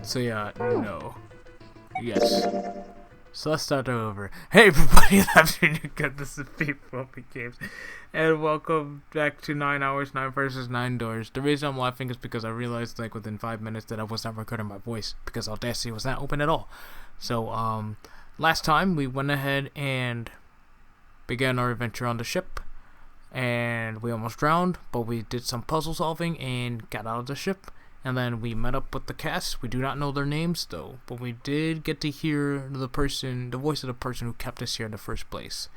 So yeah, no. Yes. So let's start over. Hey everybody, good afternoon, good, this is People Games, and welcome back to 9 Hours, 9 versus 9 Doors. The reason I'm laughing is because I realized like within 5 minutes that I was not recording my voice, because Audacity was not open at all. So, last time we went ahead and began our adventure on the ship, and we almost drowned, but we did some puzzle solving and got out of the ship. And then we met up with the cast. We do not know their names though, but we did get to hear the voice of the person who kept us here in the first place.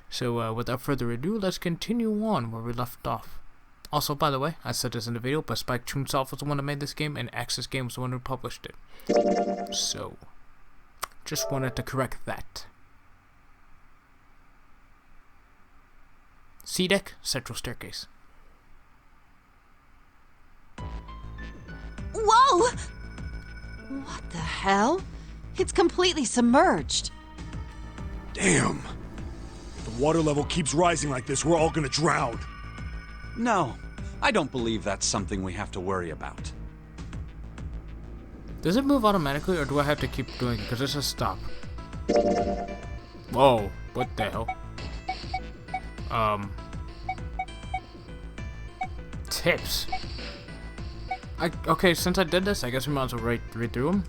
So without further ado, let's continue on where we left off. Also, by the way, I said this in the video, but Chunsoft was the one that made this game, and Access Games was the one who published it. So, just wanted to correct that. C deck, central staircase. Whoa! What the hell? It's completely submerged. Damn. If the water level keeps rising like this, we're all gonna drown. No, I don't believe that's something we have to worry about. Does it move automatically, or do I have to keep doing it? Because it says stop. Whoa, what the hell? Tips. Okay, since I did this, I guess we might as well read through them.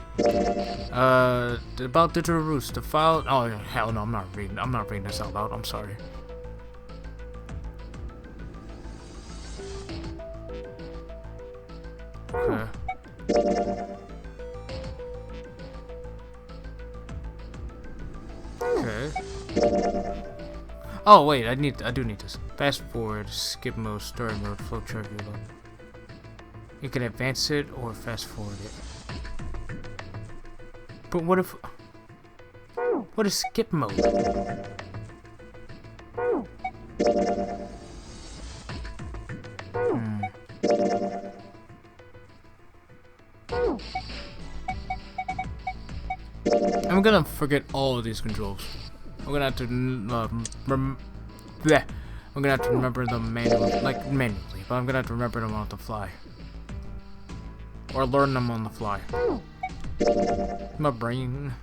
About digital roots, the file. Oh hell no, I'm not reading this out loud. I'm sorry. Okay. Okay. Oh wait, I do need this. Fast forward, skip mode, story mode, flowchart reload. You can advance it or fast forward it. But what if... What is skip mode? I'm gonna forget all of these controls. I'm gonna have to I'm gonna have to remember them manually, but I'm gonna have to remember them on the fly. Or learn them on the fly. My brain.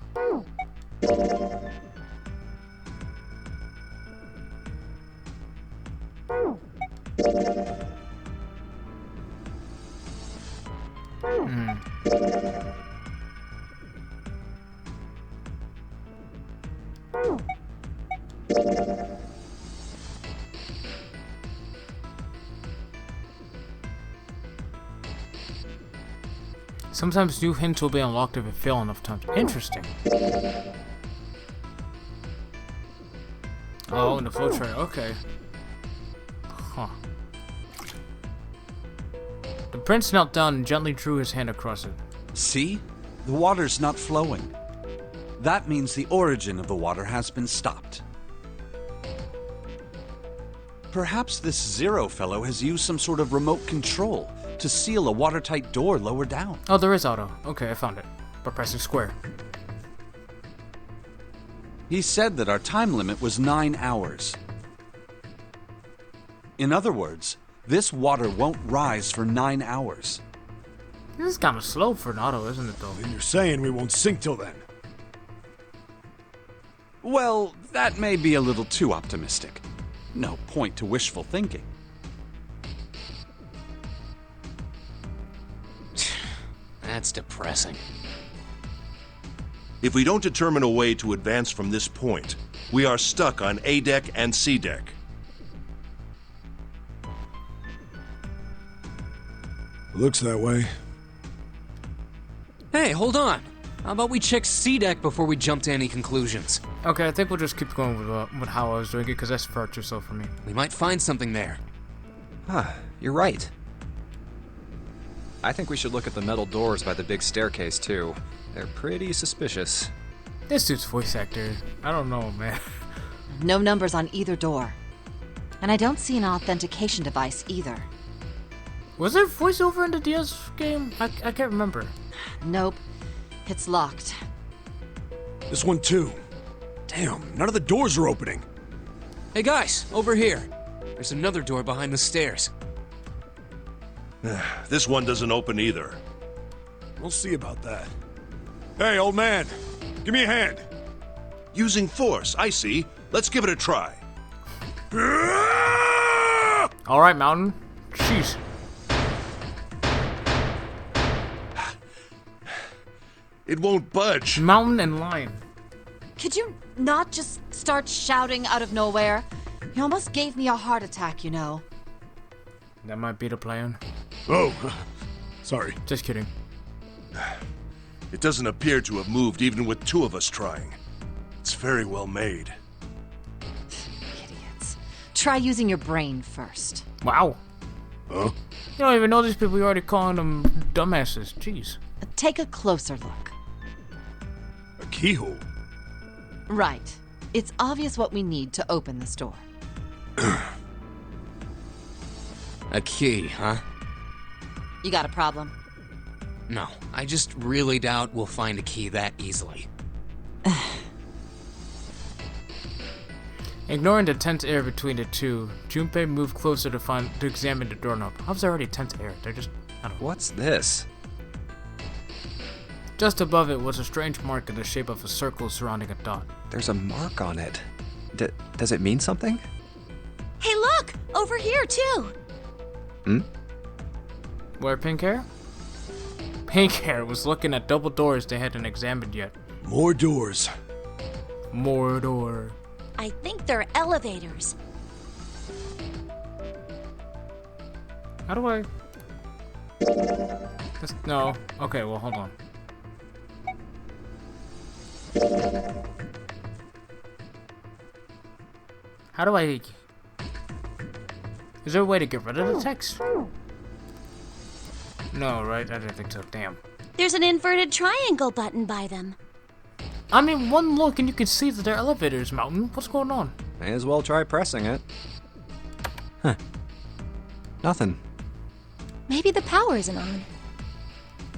Sometimes new hints will be unlocked if it fail enough times. Interesting. Oh, in the flowchart. Okay. Huh. The prince knelt down and gently drew his hand across it. See? The water's not flowing. That means the origin of the water has been stopped. Perhaps this Zero fellow has used some sort of remote control to seal a watertight door lower down. Oh, there is auto. Okay, I found it. By pressing square. He said that our time limit was 9 hours. In other words, this water won't rise for 9 hours. This is kind of slow for an auto, isn't it, though? Then you're saying we won't sink till then. Well, that may be a little too optimistic. No point to wishful thinking. That's depressing. If we don't determine a way to advance from this point, we are stuck on A deck and C deck. Looks that way. Hey, hold on. How about we check C deck before we jump to any conclusions? Okay, I think we'll just keep going with how I was doing it, because that's far too slow for me. We might find something there. Huh, you're right. I think we should look at the metal doors by the big staircase, too. They're pretty suspicious. This dude's voice actor. I don't know, man. No numbers on either door. And I don't see an authentication device either. Was there voiceover in the DS game? I can't remember. Nope. It's locked. This one too. Damn, none of the doors are opening. Hey guys, over here. There's another door behind the stairs. This one doesn't open either. We'll see about that. Hey, old man, give me a hand. Using force, I see. Let's give it a try. Alright, Mountain. Jeez. It won't budge. Mountain and Lion. Could you not just start shouting out of nowhere? You almost gave me a heart attack, you know. That might be the plan. Oh, sorry. Just kidding. It doesn't appear to have moved even with two of us trying. It's very well made. Idiots. Try using your brain first. Wow. Huh? You don't even know these people. You're already calling them dumbasses. Jeez. Take a closer look. A keyhole? Right. It's obvious what we need to open this door. A key, huh? You got a problem? No, I just really doubt we'll find a key that easily. Ignoring the tense air between the two, Junpei moved closer to examine the doorknob. How's there already tense air? They're just, I don't know. What's this? Just above it was a strange mark in the shape of a circle surrounding a dot. There's a mark on it. Does it mean something? Hey, look! Over here, too! Where pink hair? Pink hair was looking at double doors they hadn't examined yet. More doors. More door. I think they're elevators. How do I... No. Okay, well, hold on. How do I... Is there a way to get rid of the text? No, right? I didn't think so. Damn. There's an inverted triangle button by them. I mean, one look and you can see that they're elevators, Mountain. What's going on? May as well try pressing it. Huh. Nothing. Maybe the power isn't on.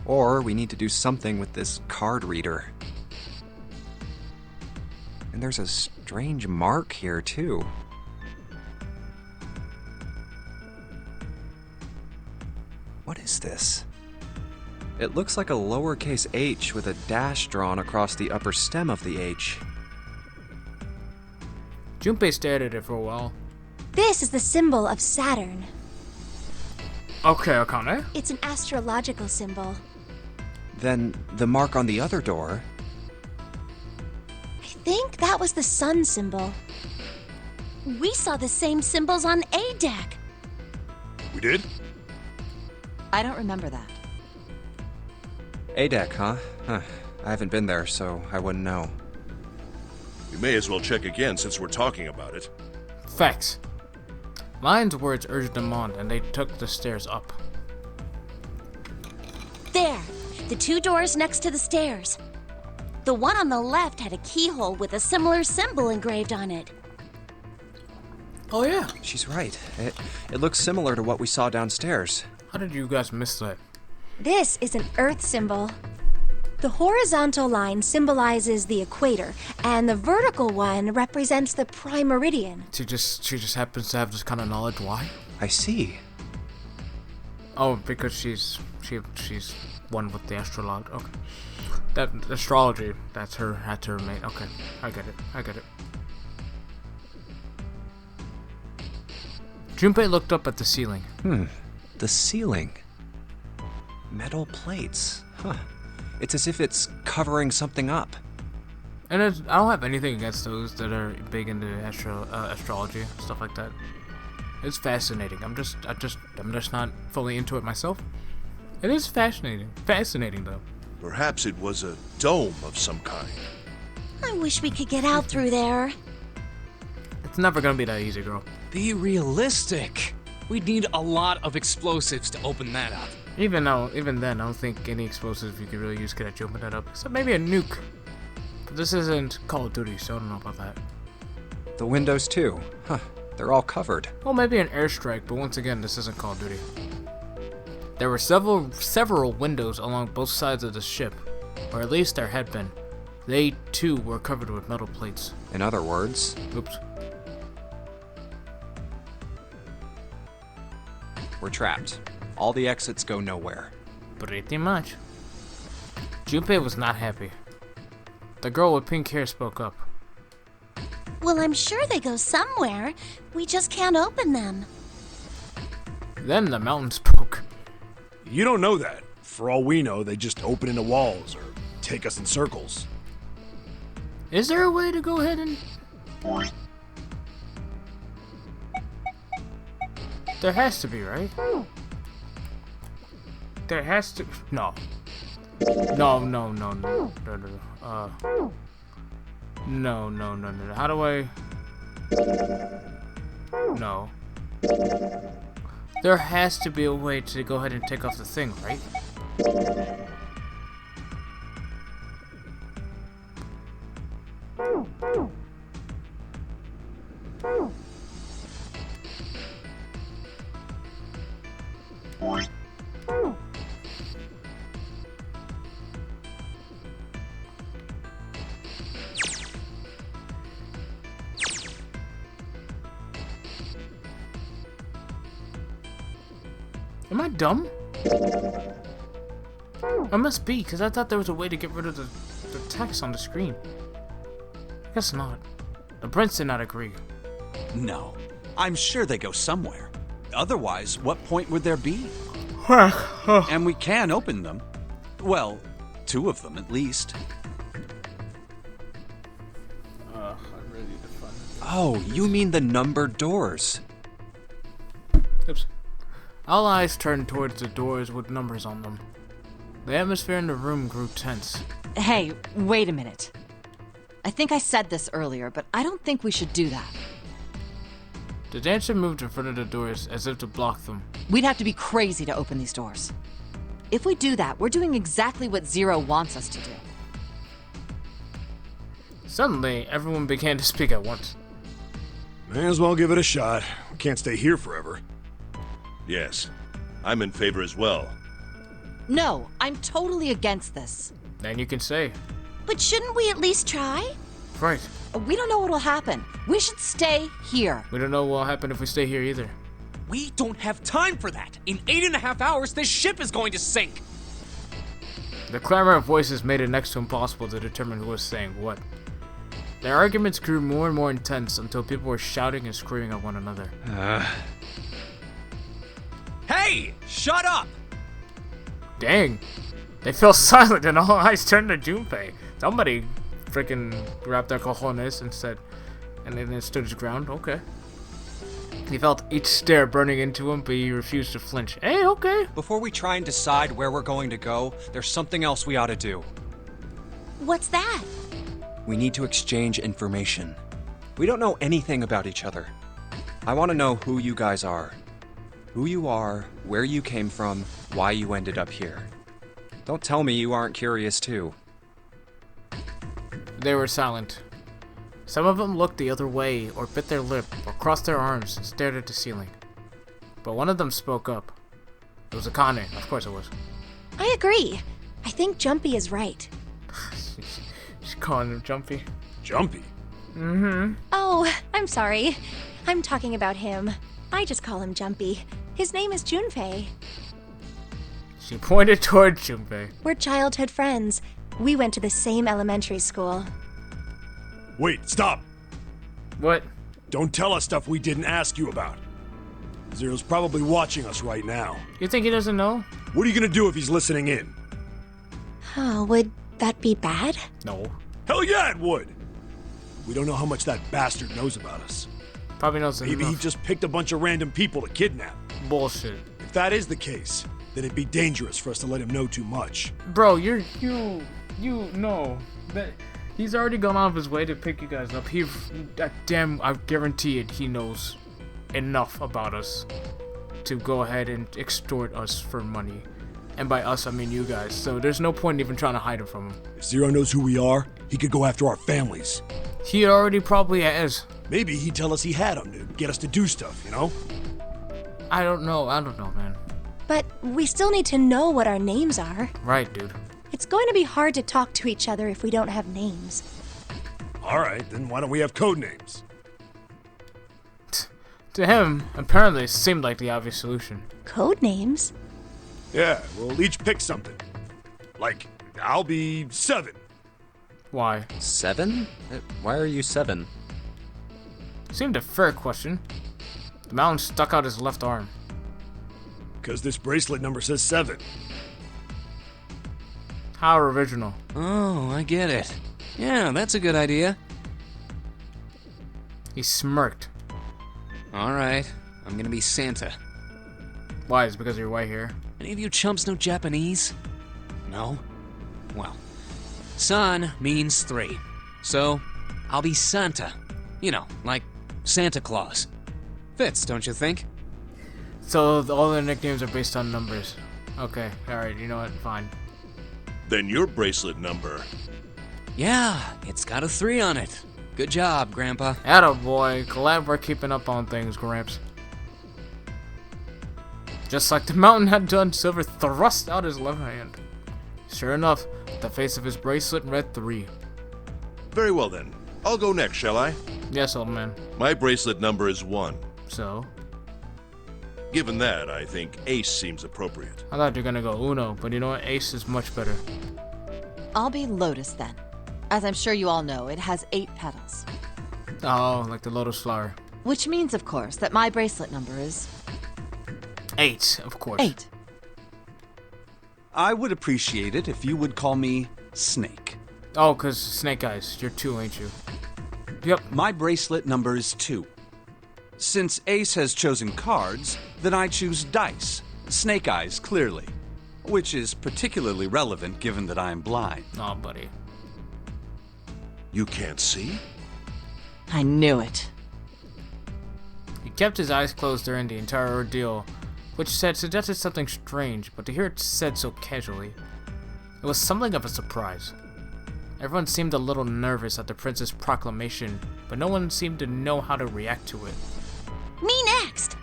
Or we need to do something with this card reader. And there's a strange mark here, too. What is this? It looks like a lowercase h with a dash drawn across the upper stem of the H. Junpei stared at it for a while. This is the symbol of Saturn. Okay, Akane. It's an astrological symbol. Then the mark on the other door. I think that was the sun symbol. We saw the same symbols on A deck. We did? I don't remember that. A deck, huh? I haven't been there, so I wouldn't know. We may as well check again since we're talking about it. Facts. Lion's words urged them on, and they took the stairs up. There, the two doors next to the stairs. The one on the left had a keyhole with a similar symbol engraved on it. Oh yeah. She's right. It looks similar to what we saw downstairs. How did you guys miss that? This is an Earth symbol. The horizontal line symbolizes the equator, and the vertical one represents the prime meridian. She just happens to have this kind of knowledge. Why? I see. Oh, because she's one with the astrology. Okay. That astrology. That's her main. Okay, I get it. Junpei looked up at the ceiling. The ceiling. Metal plates. Huh. It's as if it's covering something up. And I don't have anything against those that are big into astrology, stuff like that. It's fascinating. I'm just not fully into it myself. It is fascinating. Fascinating though. Perhaps it was a dome of some kind. I wish we could get out through there. It's never gonna be that easy, girl. Be realistic. We'd need a lot of explosives to open that up. Even then, I don't think any explosives you could really use could actually open that up. Except maybe a nuke. But this isn't Call of Duty, so I don't know about that. The windows, too. Huh. They're all covered. Well, maybe an airstrike, but once again, this isn't Call of Duty. There were several windows along both sides of the ship, or at least there had been. They, too, were covered with metal plates. In other words, Oops. we're trapped. All the exits go nowhere. Pretty much. Junpei was not happy. The girl with pink hair spoke up. Well, I'm sure they go somewhere. We just can't open them. Then the mountain spoke. You don't know that. For all we know, they just open into walls or take us in circles. Is there a way to go ahead and... There has to be, right? There has to... No. No. No. How do I... No. There has to be a way to go ahead and take off the thing, right? Am I dumb? I must be, because I thought there was a way to get rid of the text on the screen. I guess not. The prince did not agree. No, I'm sure they go somewhere. Otherwise, what point would there be? And we can open them. Well, 2 of them at least. I really need to find it. Oh, you mean the numbered doors. Oops. All eyes turned towards the doors with numbers on them. The atmosphere in the room grew tense. Hey, wait a minute. I think I said this earlier, but I don't think we should do that. The dancer moved in front of the doors as if to block them. We'd have to be crazy to open these doors. If we do that, we're doing exactly what Zero wants us to do. Suddenly, everyone began to speak at once. May as well give it a shot. We can't stay here forever. Yes, I'm in favor as well. No, I'm totally against this. Then you can say, But shouldn't we at least try? right, We don't know what'll happen. We should stay here. we don't know what will happen if we stay here either. We don't have time for that. In 8.5 hours, this ship is going to sink. The clamor of voices made it next to impossible to determine who was saying what. Their arguments grew more and more intense until people were shouting and screaming at one another. Hey, shut up! Dang. They fell silent and all eyes turned to Junpei. Somebody freaking grabbed their cojones and said, and then it stood his ground. Okay. He felt each stare burning into him, but he refused to flinch. Hey, okay. Before we try and decide where we're going to go, there's something else we ought to do. What's that? We need to exchange information. We don't know anything about each other. I want to know who you guys are. Who you are, where you came from, why you ended up here. Don't tell me you aren't curious too. They were silent. Some of them looked the other way, or bit their lip, or crossed their arms and stared at the ceiling. But one of them spoke up. It was Akane, of course it was. I agree. I think Jumpy is right. She's calling him Jumpy. Jumpy? Oh, I'm sorry. I'm talking about him. I just call him Jumpy. His name is Junpei. She pointed toward Junpei. We're childhood friends. We went to the same elementary school. Wait, stop! What? Don't tell us stuff we didn't ask you about. Zero's probably watching us right now. You think he doesn't know? What are you gonna do if he's listening in? Oh, would that be bad? No. Hell yeah, it would! We don't know how much that bastard knows about us. Probably knows Maybe he enough. just picked a bunch of random people to kidnap. Bullshit. If that is the case, then it'd be dangerous for us to let him know too much. Bro, you know that he's already gone out of his way to pick you guys up. I guarantee it, he knows enough about us to go ahead and extort us for money. And by us, I mean you guys. So there's no point in even trying to hide it from him. If Zero knows who we are, he could go after our families. He already probably has. Maybe he'd tell us he had them to get us to do stuff, you know? I don't know, man. But we still need to know what our names are. Right, dude. It's going to be hard to talk to each other if we don't have names. Alright, then why don't we have code names? To him, apparently it seemed like the obvious solution. Code names? Yeah, we'll each pick something. Like I'll be 7. Why? 7? Why are you 7? Seemed a fair question. The mountain stuck out his left arm. Because this bracelet number says 7. How original. Oh, I get it. Yeah, that's a good idea. He smirked. Alright, I'm gonna be Santa. Why? Is it because of your white hair? Any of you chumps know Japanese? No? Well, san means 3. So, I'll be Santa. You know, like Santa Claus. Fits, don't you think? So all their nicknames are based on numbers. Okay, alright, you know what? Fine. Then your bracelet number. Yeah, it's got a 3 on it. Good job, Grandpa. Attaboy. Glad we're keeping up on things, Gramps. Just like the mountain had done, Silver thrust out his left hand. Sure enough, the face of his bracelet read 3. Very well then. I'll go next, shall I? Yes, old man. My bracelet number is 1. So? Given that, I think Ace seems appropriate. I thought you were gonna go Uno, but you know what? Ace is much better. I'll be Lotus then. As I'm sure you all know, it has 8 petals. Oh, like the lotus flower. Which means, of course, that my bracelet number is 8, of course. 8. I would appreciate it if you would call me Snake. Oh, 'cause Snake Eyes. You're 2, ain't you? Yep. My bracelet number is 2. Since Ace has chosen cards, then I choose dice. Snake Eyes, clearly. Which is particularly relevant given that I am blind. Oh, buddy. You can't see? I knew it. He kept his eyes closed during the entire ordeal, which suggested something strange, but to hear it said so casually, it was something of a surprise. Everyone seemed a little nervous at the prince's proclamation, but no one seemed to know how to react to it. Me next!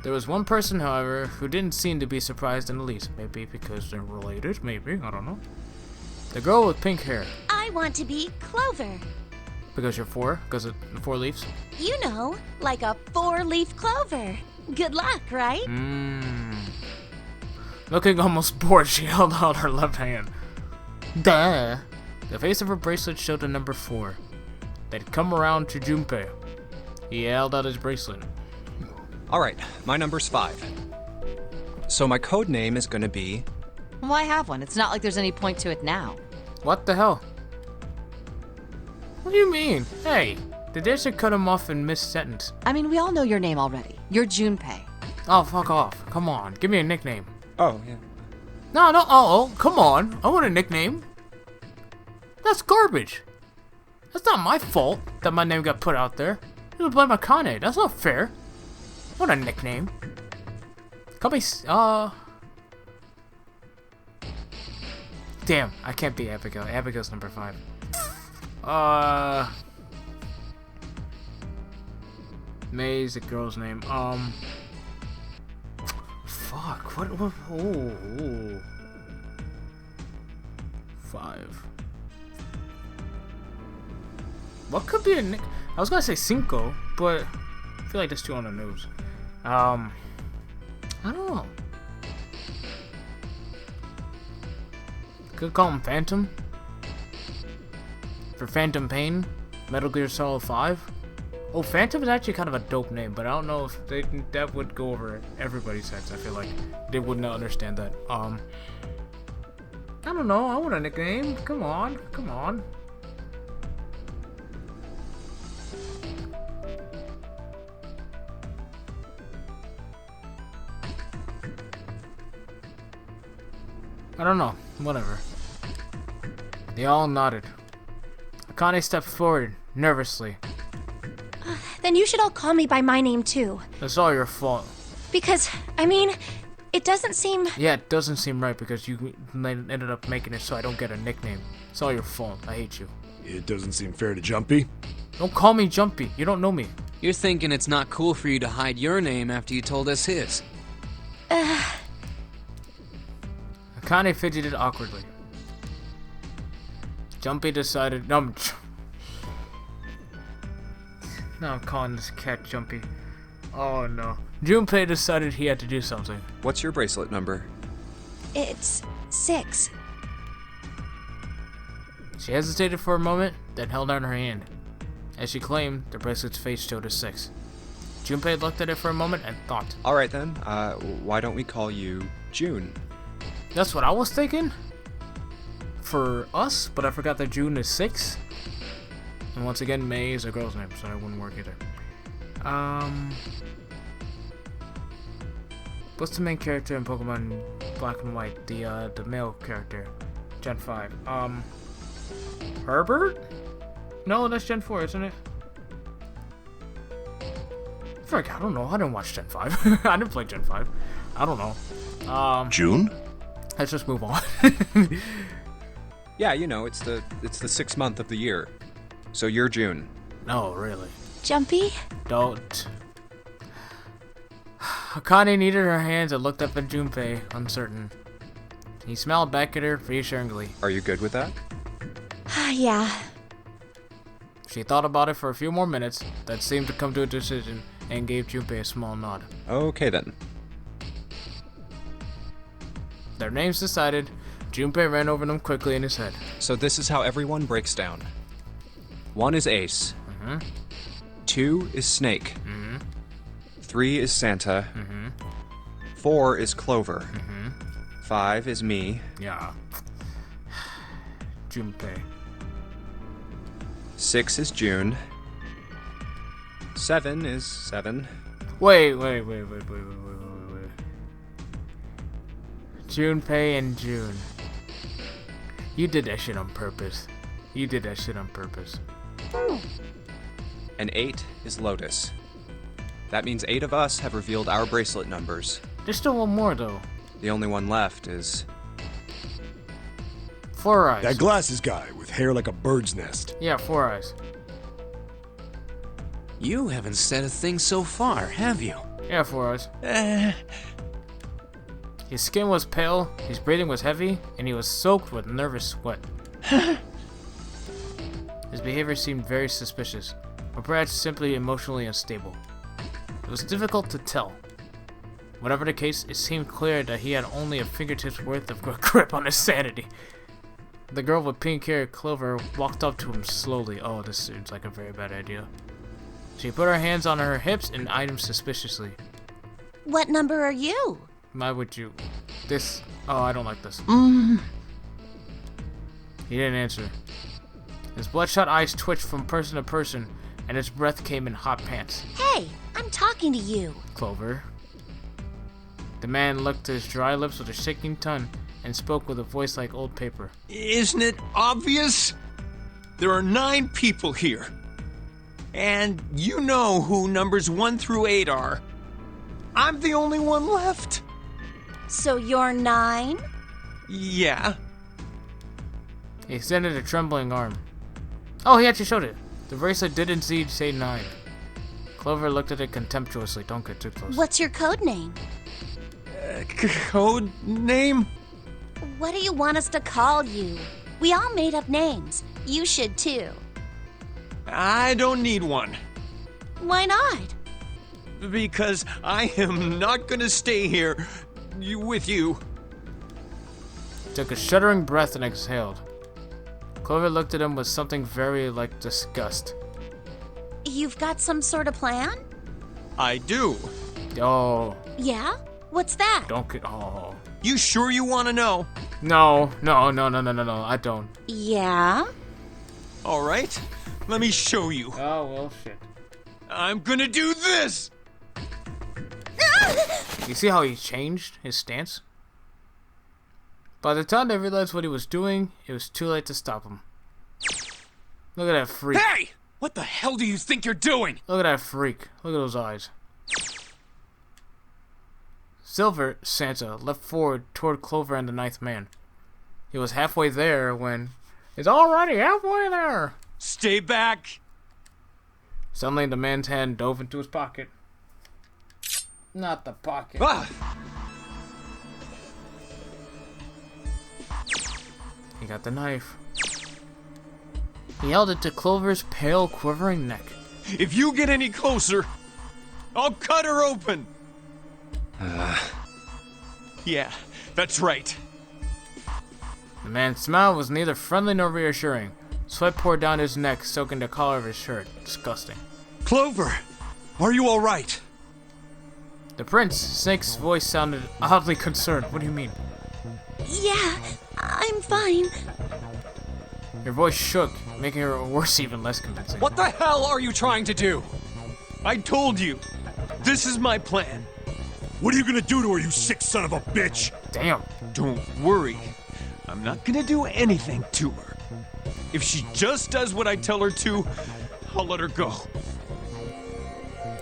There was one person, however, who didn't seem to be surprised in the least. Maybe because they're related, maybe, I don't know. The girl with pink hair. I want to be Clover. Because you're 4? Because of the 4 leaves? You know, like a 4-leaf clover. Good luck, right? Looking almost bored, she held out her left hand. Duh! The face of her bracelet showed the number 4. They'd come around to Junpei. He held out his bracelet. Alright, my number's 5. So my code name is gonna be... Why have one? It's not like there's any point to it now. What the hell? What do you mean? Hey, the should cut him off in mid-sentence. I mean, we all know your name already. You're Junpei. Oh, fuck off. Come on, give me a nickname. Oh, yeah. No, come on. I want a nickname. That's garbage. That's not my fault that my name got put out there. You blame Akane. That's not fair. I want a nickname. Call me, Damn, I can't be Abigail. Abigail's number 5. May's the girl's name. Fuck. What? Oh. 5. What could be a nick? I was gonna say Cinco, but I feel like that's too on the nose. I don't know. Could call him Phantom. For Phantom Pain, Metal Gear Solid 5. Oh, Phantom is actually kind of a dope name, but I don't know if that would go over everybody's heads. I feel like they would not understand that. I don't know. I want a nickname. Come on. I don't know. Whatever. They all nodded. Akane stepped forward, nervously. Then you should all call me by my name too. It's all your fault. Because, I mean, it doesn't seem... Yeah, it doesn't seem right because you ended up making it so I don't get a nickname. It's all your fault. I hate you. It doesn't seem fair to Jumpy. Don't call me Jumpy. You don't know me. You're thinking it's not cool for you to hide your name after you told us his. Akane fidgeted awkwardly. Jumpy decided... No, I'm calling this cat Jumpy. Oh no. Junpei decided he had to do something. What's your bracelet number? It's 6. She hesitated for a moment, then held out her hand. As she claimed, the bracelet's face showed a 6. Junpei looked at it for a moment and thought. Alright then, why don't we call you June? That's what I was thinking for us, but I forgot that June is 6. And once again, May is a girl's name, so that wouldn't work either. What's the main character in Pokemon Black and White? The male character. Gen 5. Herbert? No, that's Gen 4, isn't it? Frick, I don't know. I didn't watch Gen 5. I didn't play Gen 5. I don't know. June? Let's just move on. Yeah, you know, it's the 6th month of the year. So you're June. No, really. Jumpy? Don't. Akane kneaded her hands and looked up at Junpei, uncertain. He smiled back at her reassuringly. Are you good with that? Yeah. She thought about it for a few more minutes, then seemed to come to a decision and gave Junpei a small nod. Okay then. Their names decided, Junpei ran over them quickly in his head. So this is how everyone breaks down. 1 is Ace. 2 is Snake. 3 is Santa. 4 is Clover. 5 is me. Yeah. Junpei. 6 is June. 7 is 7. Wait. Junpei and June. You did that shit on purpose. And 8 is Lotus. That means 8 of us have revealed our bracelet numbers. There's still one more, though. The only one left is... 4 Eyes. That glasses guy with hair like a bird's nest. Yeah, 4 Eyes. You haven't said a thing so far, have you? Yeah, 4 Eyes. His skin was pale, his breathing was heavy, and he was soaked with nervous sweat. His behavior seemed very suspicious, or perhaps simply emotionally unstable. It was difficult to tell. Whatever the case, it seemed clear that he had only a fingertip's worth of grip on his sanity. The girl with pink hair, Clover, walked up to him slowly. Oh, this seems like a very bad idea. She put her hands on her hips and eyed him suspiciously. What number are you? Why would you? This... Oh, I don't like this. He didn't answer. His bloodshot eyes twitched from person to person, and his breath came in hot pants. Hey, I'm talking to you. Clover. The man licked his dry lips with a shaking tongue and spoke with a voice like old paper. Isn't it obvious? There are 9 people here. And you know who numbers 1 through 8 are. I'm the only one left. So you're 9? Yeah. He extended a trembling arm. Oh, he actually showed it. The bracelet did indeed say 9. Clover looked at it contemptuously. Don't get too close. What's your code name? Code name? What do you want us to call you? We all made up names. You should too. I don't need one. Why not? Because I am not gonna stay here with you. He took a shuddering breath and exhaled. Clover looked at him with something very like disgust. You've got some sort of plan? I do. Oh. Yeah? What's that? Don't get... Oh. You sure you want to know? No, I don't. Yeah? All right, let me show you. Oh, well, shit. I'm gonna do this! You see how he changed his stance? By the time they realized what he was doing, it was too late to stop him. Look at that freak. Hey! What the hell do you think you're doing? Look at that freak. Look at those eyes. Silver, Santa, leapt forward toward Clover and the 9th man. He was halfway there when... He's already halfway there! Stay back! Suddenly, the man's hand dove into his pocket. Not the pocket. Ah! He got the knife. He held it to Clover's pale, quivering neck. If you get any closer, I'll cut her open! Yeah, that's right. The man's smile was neither friendly nor reassuring. Sweat poured down his neck, soaking the collar of his shirt. Disgusting. Clover, are you all right? The prince, Snake's voice sounded oddly concerned. What do you mean? Yeah, I'm fine. Your voice shook, making her worse even less convincing. What the hell are you trying to do? I told you. This is my plan. What are you gonna do to her, you sick son of a bitch? Damn. Don't worry. I'm not gonna do anything to her. If she just does what I tell her to, I'll let her go.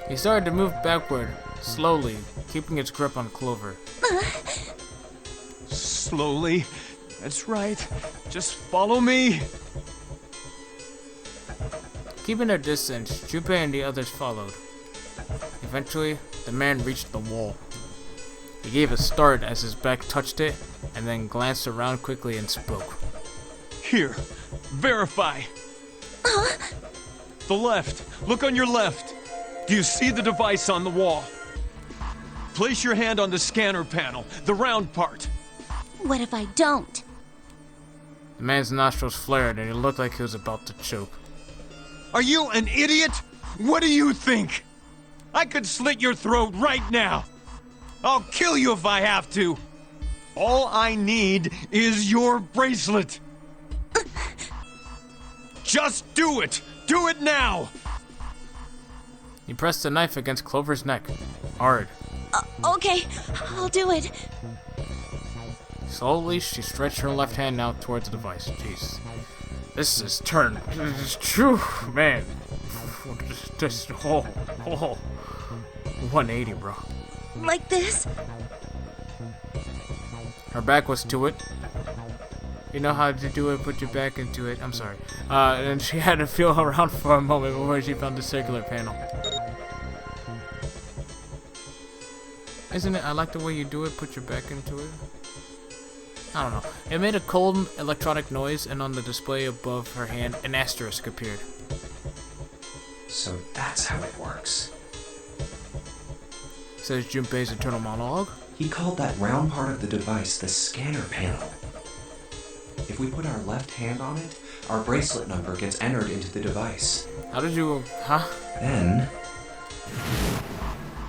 He started to move backward, slowly, keeping his grip on Clover. Slowly. That's right. Just follow me. Keeping their distance, Junpei and the others followed. Eventually, the man reached the wall. He gave a start as his back touched it, and then glanced around quickly and spoke. Here. Verify. The left. Look on your left. Do you see the device on the wall? Place your hand on the scanner panel, the round part. What if I don't? The man's nostrils flared and he looked like he was about to choke. Are you an idiot? What do you think? I could slit your throat right now. I'll kill you if I have to. All I need is your bracelet. Just do it! Do it now! He pressed the knife against Clover's neck, hard. Okay, I'll do it. Slowly, she stretched her left hand out towards the device. Jeez. This is turn. This is true, man. Just whole 180, bro. Like this? Her back was to it. You know how to do it, put your back into it. I'm sorry. And she had to feel around for a moment before she found the circular panel. Isn't it? I like the way you do it, put your back into it. I don't know. It made a cold electronic noise, and on the display above her hand, an asterisk appeared. So that's how it works. Says Junpei's internal monologue. He called that round part of the device the scanner panel. If we put our left hand on it, our bracelet number gets entered into the device. How did you... Huh? Then,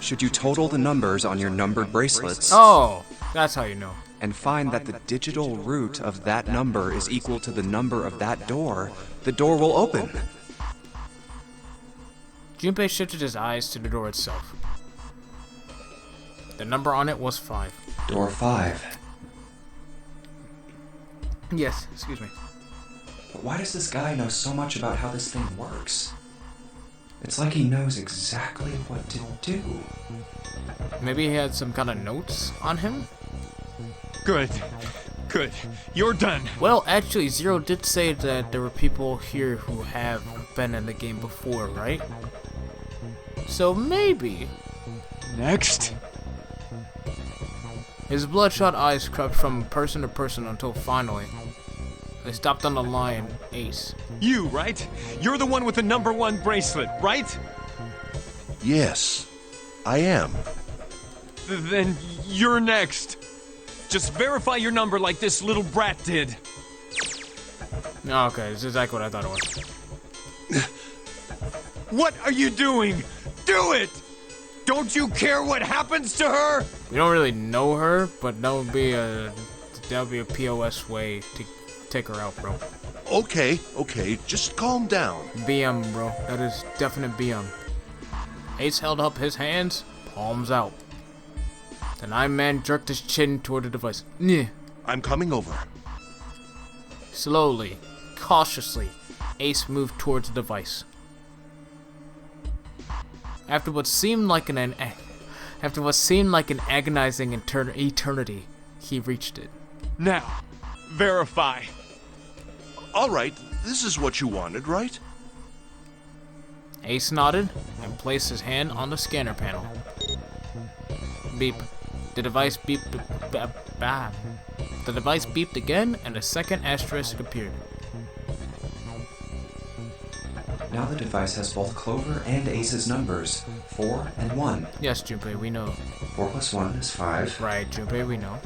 should you total the numbers on your numbered bracelets... Oh, that's how you know. And find that the digital root of that number is equal to the number of that door, the door will open. Junpei shifted his eyes to the door itself. The number on it was 5. Door 5. Yes, excuse me. But why does this guy know so much about how this thing works? It's like he knows exactly what to do. Maybe he had some kind of notes on him? Good. Good. You're done. Well, actually, Zero did say that there were people here who have been in the game before, right? So maybe. Next. His bloodshot eyes crept from person to person until finally, they stopped on the lion, Ace. You, right? You're the one with the number 1 bracelet, right? Yes, I am. Then you're next. Just verify your number like this little brat did. Okay, this is exactly what I thought it was. What are you doing? Do it! Don't you care what happens to her? We don't really know her, but that would be a POS way to take her out, bro. Okay, just calm down. BM, bro. That is definite BM. Ace held up his hands, palms out. The 9-man jerked his chin toward the device. Nyeh. I'm coming over. Slowly, cautiously, Ace moved towards the device. After what seemed like an agonizing eternity, he reached it. Now, verify. All right, this is what you wanted, right? Ace nodded and placed his hand on the scanner panel. Beep. The device beeped. The device beeped again, and a second asterisk appeared. Now the device has both Clover and Ace's numbers, 4 and 1. Yes, Junpei, we know. 4 plus 1 is 5. Right, Junpei, we know.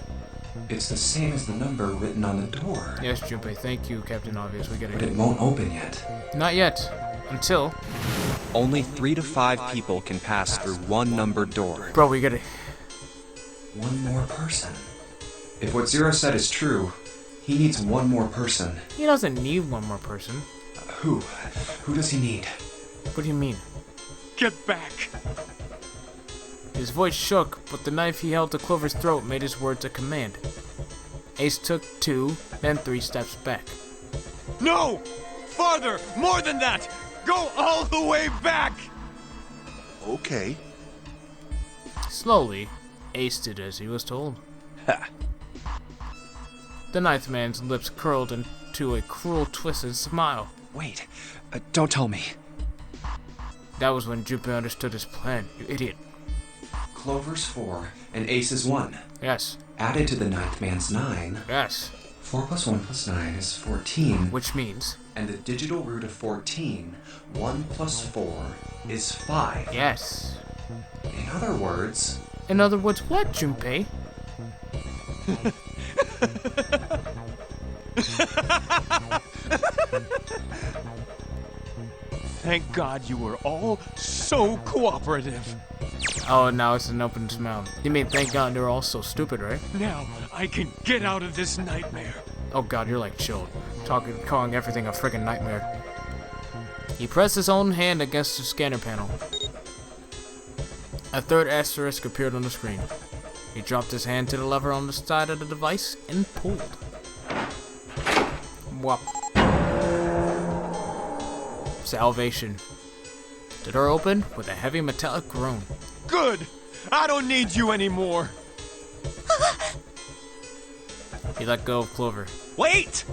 It's the same as the number written on the door. Yes, Junpei, thank you, Captain Obvious. We get But it. it won't open yet. Not yet. Until... Only 3 to 5 people can pass through one numbered door. Bro, we get it. One more person. If what Zero said is true, he needs one more person. He doesn't need one more person. Who? Who does he need? What do you mean? Get back! His voice shook, but the knife he held to Clover's throat made his words a command. Ace took 2, then 3 steps back. No! Farther! More than that! Go all the way back! Okay. Slowly, Ace did as he was told. Ha! The ninth man's lips curled into a cruel, twisted smile. Wait, don't tell me. That was when Junpei understood his plan, you idiot. Clover's 4 and Ace is 1. Yes. Added to the ninth man's 9. Yes. 4 plus 1 plus 9 is 14. Which means? And the digital root of 14, 1 plus 4, is 5. Yes. In other words... In other words, what, Junpei? Thank God you were all so cooperative. Oh, now it's an open smile. You mean thank God they're all so stupid, right? Now I can get out of this nightmare. Oh God, you're like chilled. Calling everything a friggin' nightmare. He pressed his own hand against the scanner panel. A third asterisk appeared on the screen. He dropped his hand to the lever on the side of the device and pulled. Whop. Salvation. The door opened with a heavy metallic groan. Good! I don't need you anymore! He let go of Clover. Wait!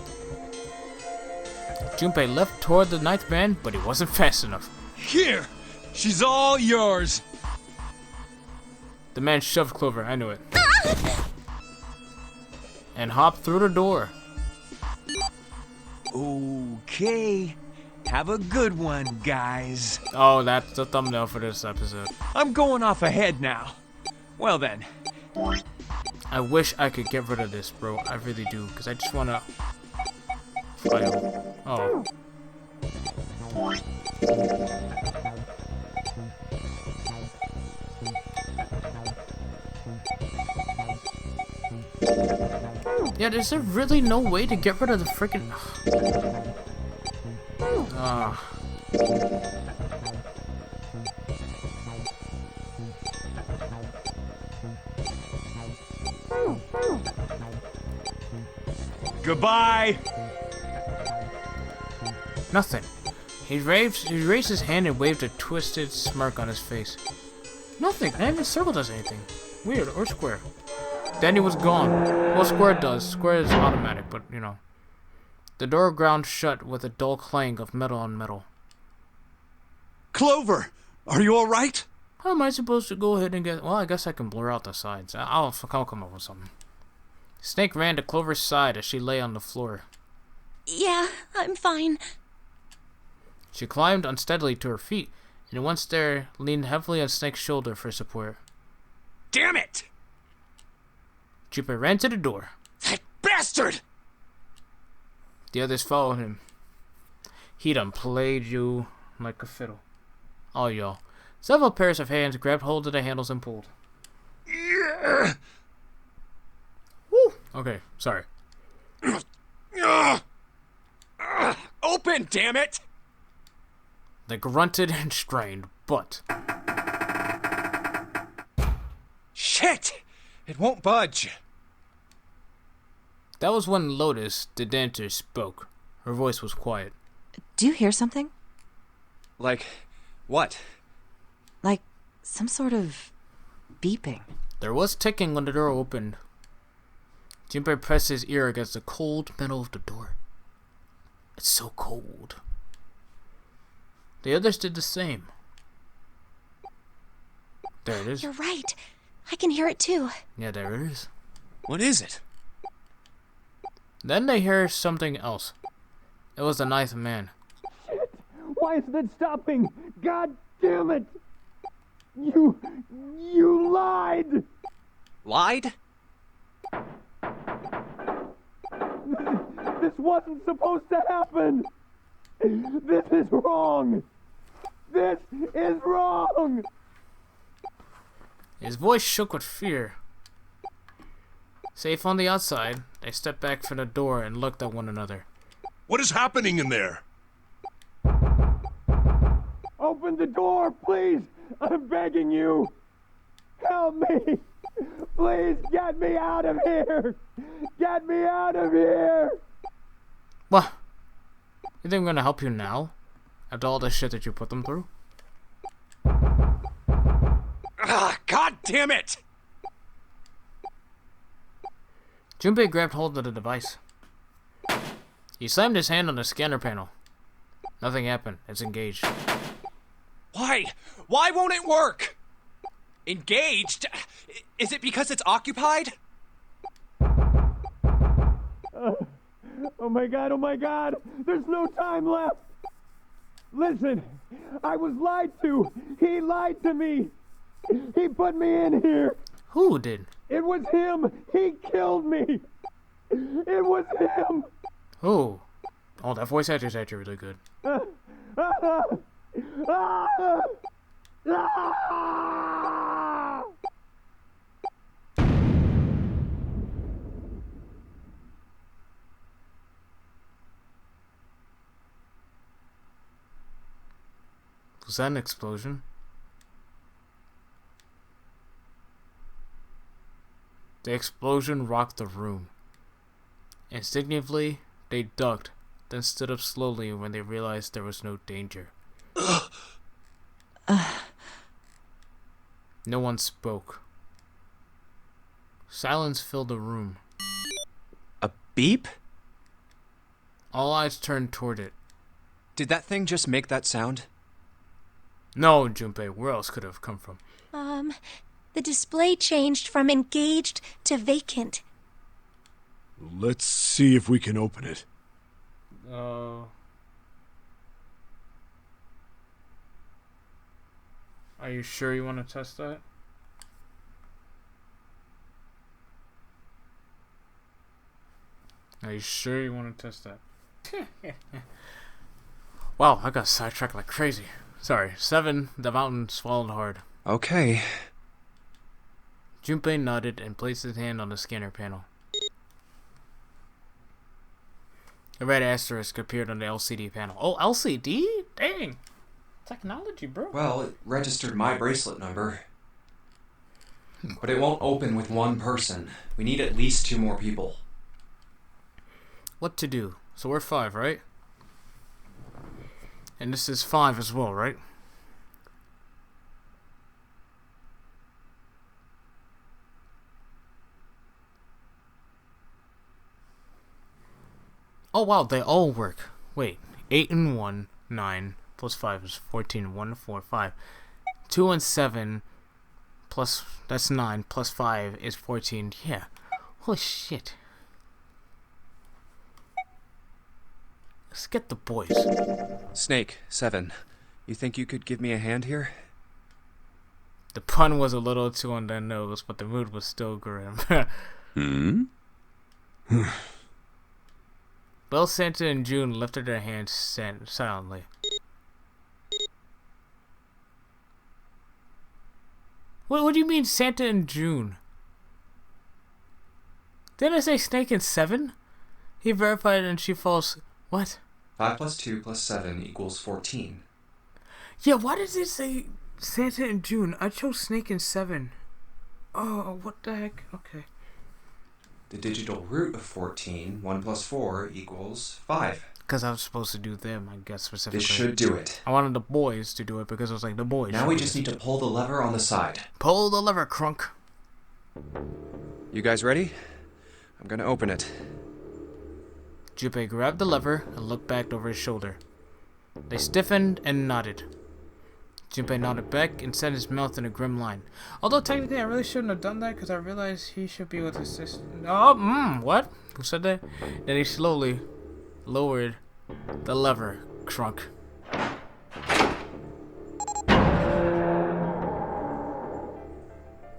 Junpei leapt toward the ninth man, but he wasn't fast enough. Here! She's all yours! The man shoved Clover, I knew it. And hopped through the door. Okay. Have a good one, guys. Oh, that's the thumbnail for this episode. I'm going off ahead now. Well then. I wish I could get rid of this, bro. I really do, because I just want to... file. Oh. Yeah, is there really no way to get rid of the freaking... Ah. Goodbye! Nothing. He raised his hand and waved a twisted smirk on his face. Nothing. Not even circle does anything. Weird. Or square. Then he was gone. Well, square does. Square is automatic, but, you know. The door ground shut with a dull clang of metal on metal. Clover! Are you alright? How am I supposed to go ahead and get... Well, I guess I can blur out the sides. I'll come up with something. Snake ran to Clover's side as she lay on the floor. Yeah, I'm fine. She climbed unsteadily to her feet, and once there, leaned heavily on Snake's shoulder for support. Damn it! Junpei ran to the door. That bastard! The others followed him. He done played you like a fiddle. All y'all. Several pairs of hands grabbed hold of the handles and pulled. Yeah. Woo! Okay, sorry. Open, damn it! They grunted and strained, but... Shit! It won't budge. That was when Lotus, the dancer, spoke. Her voice was quiet. Do you hear something? Like, what? Like some sort of beeping. There was ticking when the door opened. Junpei pressed his ear against the cold metal of the door. It's so cold. The others did the same. There it is. You're right. I can hear it too. Yeah, there it is. What is it? Then they heard something else. It was the ninth man. Shit! Why isn't it stopping? God damn it! You lied! Lied? This wasn't supposed to happen! This is wrong! This is wrong! His voice shook with fear. Safe on the outside, they stepped back from the door and looked at one another. What is happening in there? Open the door, please! I'm begging you! Help me! Please get me out of here! Get me out of here! What? You think I'm gonna help you now? After all the shit that you put them through? Ah, God damn it! Junpei grabbed hold of the device. He slammed his hand on the scanner panel. Nothing happened. It's engaged. Why? Why won't it work? Engaged? Is it because it's occupied? Oh my god, there's no time left! Listen, I was lied to! He lied to me! He put me in here! Who did? It was him! He killed me! It was him! Who? Oh, that voice actor's actually really good. Was that an explosion? The explosion rocked the room. Instinctively, they ducked, then stood up slowly when they realized there was no danger. No one spoke. Silence filled the room. A beep? All eyes turned toward it. Did that thing just make that sound? No, Junpei, where else could it have come from? The display changed from engaged to vacant. Let's see if we can open it. Are you sure you want to test that? Are you sure you want to test that? Wow, I got sidetracked like crazy. Sorry. 7, the mountain swallowed hard. Okay. Junpei nodded and placed his hand on the scanner panel. A red asterisk appeared on the LCD panel. Oh, LCD? Dang. Technology, bro. Well, it registered my bracelet number. But it won't open with one person. We need at least 2 more people. What to do? So we're 5, right? And this is 5 as well, right? Oh wow, they all work. Wait, 8 and 1, 9 plus 5 is 14. 1, 4, 5. 2 and 7 plus, that's 9 plus 5 is 14. Yeah. Holy shit. Let's get the boys. Snake, 7. You think you could give me a hand here? The pun was a little too on the nose, but the mood was still grim. Will, Santa, and June lifted their hands silently. What do you mean Santa and June? Didn't I say Snake and 7? He verified and she falls... What? 5 plus 2 plus 7 equals 14. Yeah, why does it say Santa and June? I chose Snake and 7. Oh, what the heck? Okay. The digital root of 14, 1 plus 4 equals 5. Because I was supposed to do them, I guess, specifically. This should do it. I wanted the boys to do it because it was like the boys. Now we just need to pull the lever on the side. Pull the lever, Crunk. You guys ready? I'm gonna open it. Junpei grabbed the lever and looked back over his shoulder. They stiffened and nodded. Junpei nodded back and set his mouth in a grim line. Although technically I really shouldn't have done that because I realized he should be with his sister. Oh, what? Who said that? Then he slowly lowered the lever, Crunk.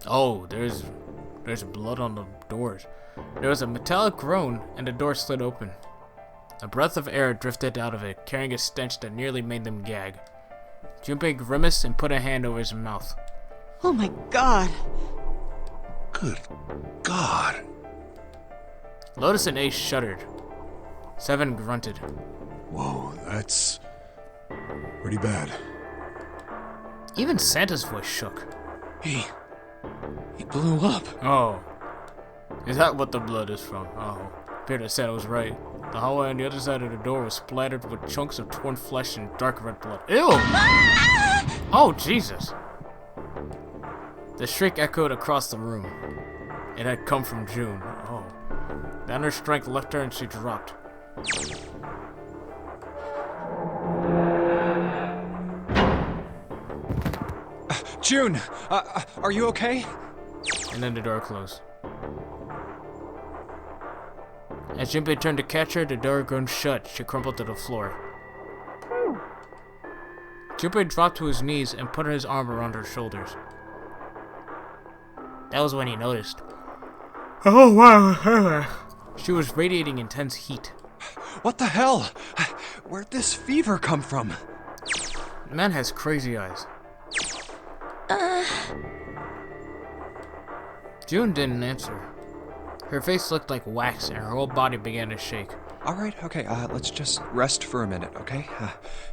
Oh, there's blood on the doors. There was a metallic groan and the door slid open. A breath of air drifted out of it, carrying a stench that nearly made them gag. Junpei grimaced and put a hand over his mouth. Oh my god. Good God. Lotus and Ace shuddered. Seven grunted. Whoa, that's pretty bad. Even Santa's voice shook. He blew up. Oh. Is that what the blood is from? Oh. Peter said I was right. The hallway on the other side of the door was splattered with chunks of torn flesh and dark red blood. Ew! Oh, Jesus. The shriek echoed across the room. It had come from June. Oh. Then her strength left her and she dropped. June, are you okay? And then the door closed. As Junpei turned to catch her, the door groaned shut. She crumpled to the floor. Junpei dropped to his knees and put his arm around her shoulders. That was when he noticed. Oh, wow. She was radiating intense heat. What the hell? Where'd this fever come from? The man has crazy eyes. June didn't answer. Her face looked like wax and her whole body began to shake. All right, okay, let's just rest for a minute, okay?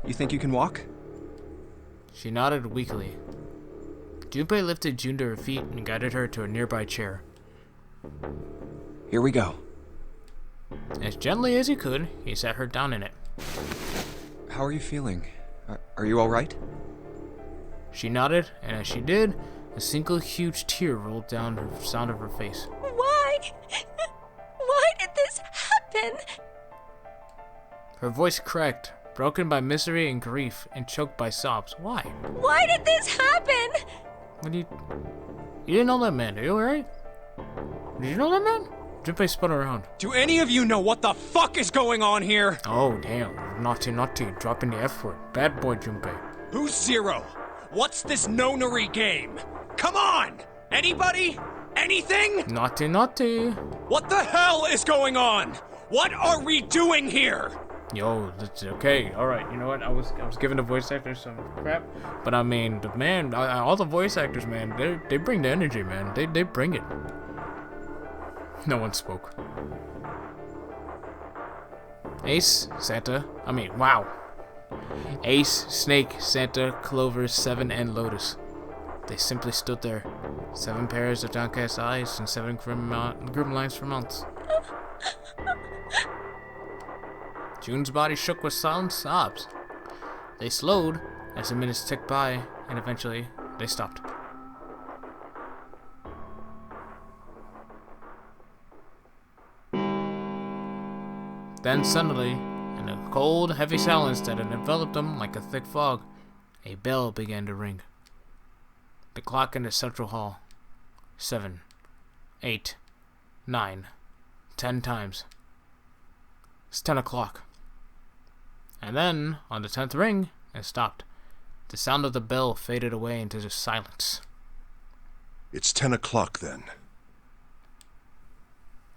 You think you can walk? She nodded weakly. Junpei lifted June to her feet and guided her to a nearby chair. Here we go. As gently as he could, he sat her down in it. How are you feeling? Are you all right? She nodded, and as she did, a single huge tear rolled down the side of her face. Why? Why did this happen? Her voice cracked, broken by misery and grief, and choked by sobs. Why? Why did this happen? What do you... You didn't know that man, are you alright? Did you know that man? Junpei spun around. Do any of you know what the fuck is going on here? Oh, damn. Naughty, dropping the F word. Bad boy, Junpei. Who's Zero? What's this Nonary game? Come on! Anybody? Anything? Naughty. What the hell is going on? What are we doing here? Yo, that's okay. Alright, you know what? I was giving the voice actors some crap. But I mean, the man, all the voice actors, man, they bring the energy, man. They bring it. No one spoke. Ace, Santa, wow. Ace, Snake, Santa, Clover, Seven, and Lotus. They simply stood there. 7 pairs of downcast eyes and 7 grim lines for mouths. June's body shook with silent sobs. They slowed as the minutes ticked by, and eventually they stopped. Then suddenly, in a cold, heavy silence that had enveloped them like a thick fog, a bell began to ring. The clock in the central hall. 7, 8, 9, 10 times. It's 10 o'clock. And then, on the 10th ring, it stopped. The sound of the bell faded away into the silence. It's 10 o'clock then.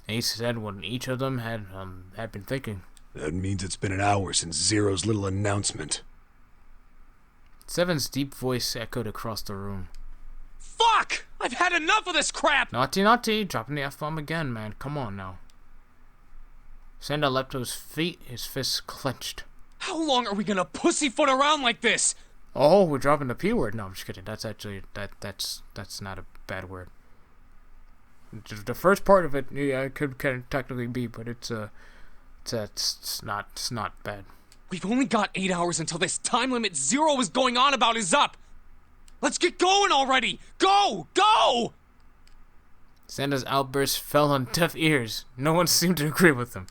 Ace said what each of them had been thinking. That means it's been an hour since Zero's little announcement. Seven's deep voice echoed across the room. Fuck! I've had enough of this crap! Naughty, dropping the F-bomb again, man. Come on now. Santa leapt to his feet, his fists clenched. How long are we gonna pussyfoot around like this? Oh, we're dropping the P word. No, I'm just kidding. That's actually, that's not a bad word. The first part of it, yeah, it could kind of technically be, but it's not bad. We've only got 8 hours until this time limit Zero is going on about is up. Let's get going already! Go! Go! Santa's outburst fell on deaf ears. No one seemed to agree with him.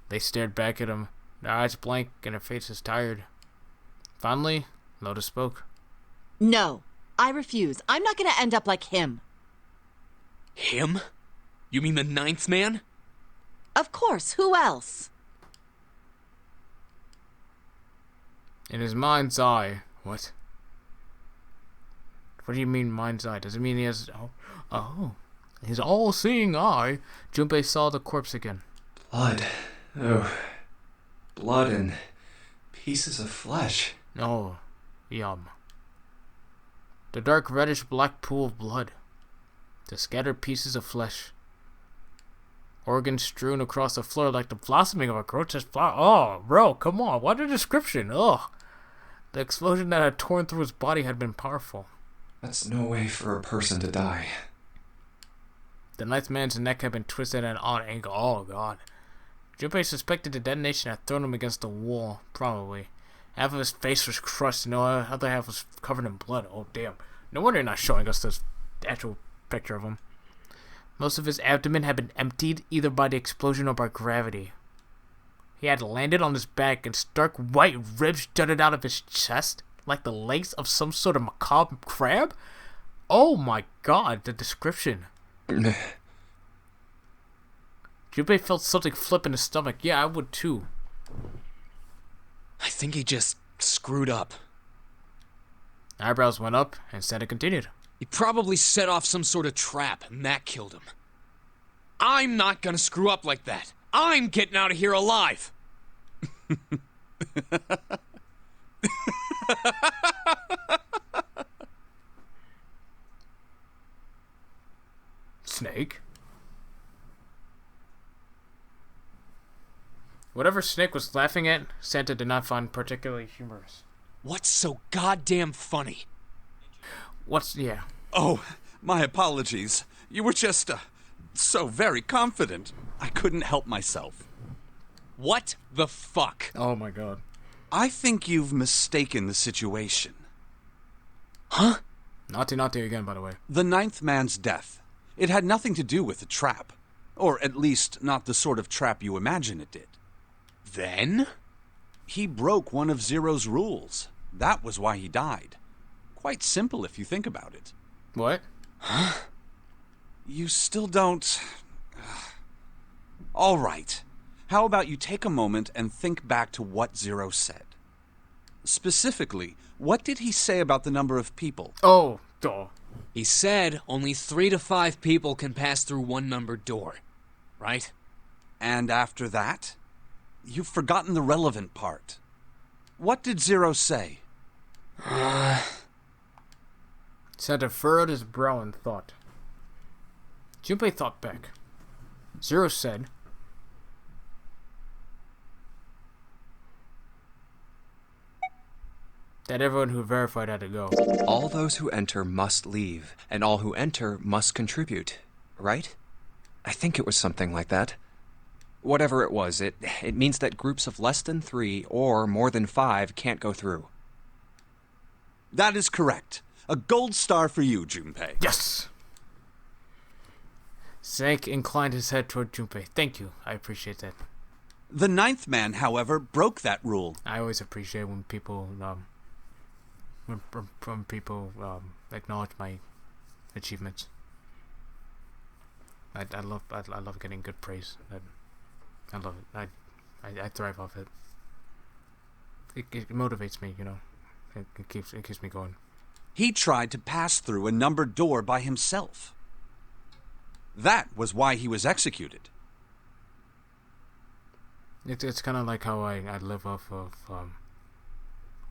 They stared back at him, their eyes blank and their faces tired. Finally, Lotus spoke. No, I refuse. I'm not gonna end up like him. Him? You mean the 9th man? Of course, who else? In his mind's eye. What? What do you mean mind's eye? Does it mean he has... Oh. His all-seeing eye. Junpei saw the corpse again. Blood. Oh. blood and pieces of flesh. Oh, yum. The dark reddish black pool of blood. The scattered pieces of flesh. Organs strewn across the floor like the blossoming of a grotesque flower. Oh, bro, come on. What a description. Ugh. The explosion that had torn through his body had been powerful. That's no way for a person to die. The ninth man's neck had been twisted at an odd angle. Oh, God. Junpei suspected the detonation had thrown him against the wall. Probably. Half of his face was crushed and the other half was covered in blood. Oh, damn. No wonder they're not showing us this actual picture of him. Most of his abdomen had been emptied either by the explosion or by gravity. He had landed on his back and stark white ribs jutted out of his chest like the legs of some sort of macabre crab. Oh my God, the description. Junpei felt something flip in his stomach. Yeah, I would too. I think he just screwed up. Eyebrows went up and Santa continued. He probably set off some sort of trap and that killed him. I'm not gonna screw up like that. I'm getting out of here alive. Snake? Whatever Snake was laughing at, Santa did not find particularly humorous. What's so goddamn funny? Yeah. Oh, my apologies. You were just, so very confident. I couldn't help myself. What the fuck? Oh my God. I think you've mistaken the situation. Huh? Naughty again, by the way. The ninth man's death. It had nothing to do with the trap. Or at least, not the sort of trap you imagine it did. Then? He broke one of Zero's rules. That was why he died. Quite simple if you think about it. What? Huh? You still don't... All right. How about you take a moment and think back to what Zero said? Specifically, what did he say about the number of people? Oh, duh. He said only 3 to 5 people can pass through one numbered door. Right? And after that? You've forgotten the relevant part. What did Zero say? Santa furrowed his brow in thought. Junpei thought back. Zero said, that everyone who verified had to go. All those who enter must leave, and all who enter must contribute, right? I think it was something like that. Whatever it was, it means that groups of less than 3 or more than 5 can't go through. That is correct. A gold star for you, Junpei. Yes! Snake inclined his head toward Junpei. Thank you. I appreciate that. The ninth man, however, broke that rule. I always appreciate when people, when people acknowledge my achievements. I love getting good praise. I love it. I thrive off it. It motivates me, you know. It keeps me going. He tried to pass through a numbered door by himself. That was why he was executed. It's kind of like how I live off of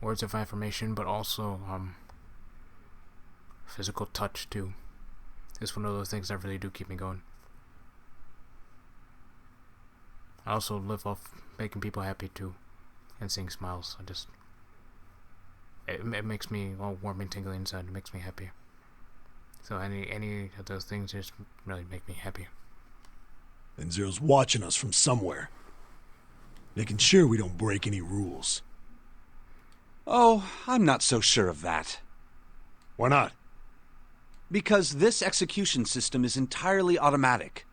words of affirmation, but also physical touch too. It's one of those things that really do keep me going. I also live off making people happy too, and seeing smiles. It makes me all warm and tingly inside. It makes me happy. So any of those things just really make me happy. And Zero's watching us from somewhere, making sure we don't break any rules. Oh, I'm not so sure of that. Why not? Because this execution system is entirely automatic.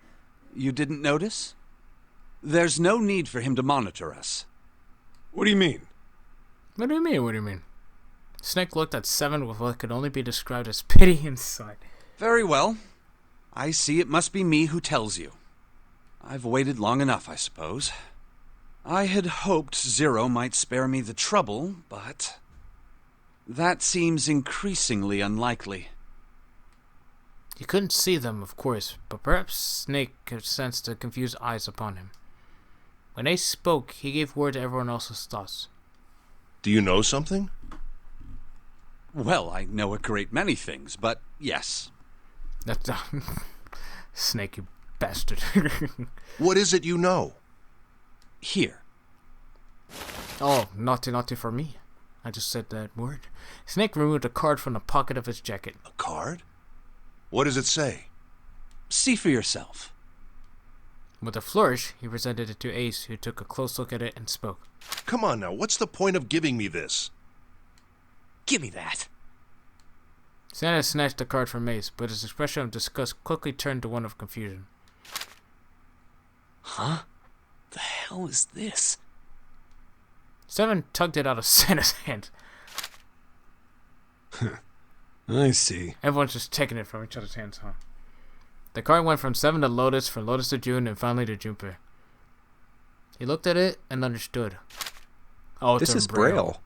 You didn't notice? There's no need for him to monitor us. What do you mean? What do you mean? Snake looked at Seven with what could only be described as pity inside. Very well. I see it must be me who tells you. I've waited long enough, I suppose. I had hoped Zero might spare me the trouble, but that seems increasingly unlikely. You couldn't see them, of course, but perhaps Snake could sense the confused eyes upon him. When Ace spoke, he gave word to everyone else's thoughts. Do you know something? Well, I know a great many things, but yes. That's Snake, you bastard. What is it you know? Here. Oh, naughty for me. I just said that word. Snake removed a card from the pocket of his jacket. A card? What does it say? See for yourself. With a flourish, he presented it to Ace, who took a close look at it and spoke. Come on now, what's the point of giving me this? Give me that. Santa snatched the card from Ace, but his expression of disgust quickly turned to one of confusion. Huh? The hell is this? Seven tugged it out of Santa's hand. I see. Everyone's just taking it from each other's hands, huh? The card went from Seven to Lotus, from Lotus to June, and finally to Junpei. He looked at it and understood. Oh, This is Braille.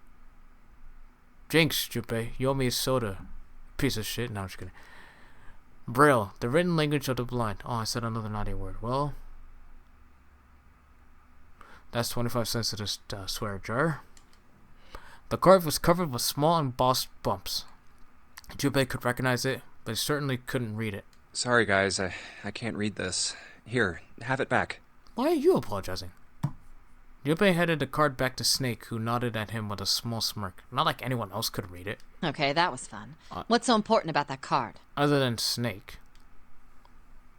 Jinx, Junpei, you owe me a soda. Piece of shit. No, I'm just kidding. Braille, the written language of the blind. Oh, I said another naughty word. Well, that's 25 cents to this swear jar. The card was covered with small embossed bumps. Junpei could recognize it, but he certainly couldn't read it. Sorry, guys. I can't read this. Here, have it back. Why are you apologizing? Junpei handed the card back to Snake, who nodded at him with a small smirk. Not like anyone else could read it. Okay, that was fun. What's so important about that card? Other than Snake.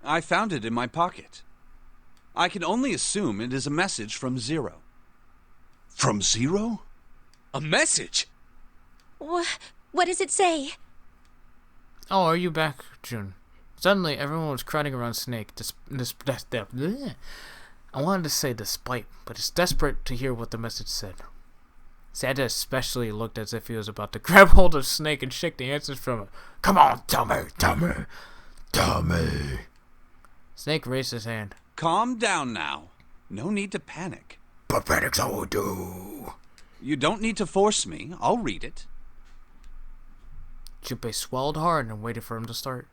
I found it in my pocket. I can only assume it is a message from Zero. From Zero? A message? What does it say? Oh, are you back, June? Suddenly, everyone was crowding around Snake. I wanted to say despite, but it's desperate to hear what the message said. Santa especially looked as if he was about to grab hold of Snake and shake the answers from him. Come on, tell me. Snake raised his hand. Calm down now. No need to panic. But panic's all we do. You don't need to force me. I'll read it. Junpei swallowed hard and waited for him to start.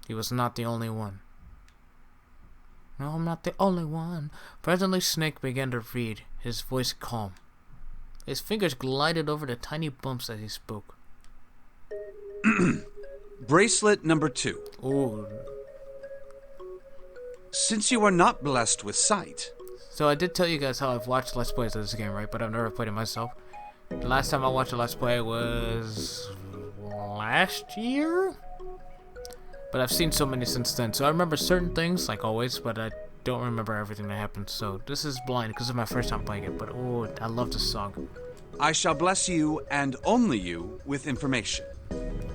He was not the only one. No, I'm not the only one. Presently, Snake began to read, his voice calm. His fingers glided over the tiny bumps as he spoke. Bracelet number 2. Ooh. Since you are not blessed with sight... So I did tell you guys how I've watched Let's Plays of this game, right? But I've never played it myself. The last time I watched a Let's Play was... last year? But I've seen so many since then, so I remember certain things, like always, but I don't remember everything that happened. So this is blind, because it's my first time playing it, but oh, I love this song. I shall bless you, and only you, with information.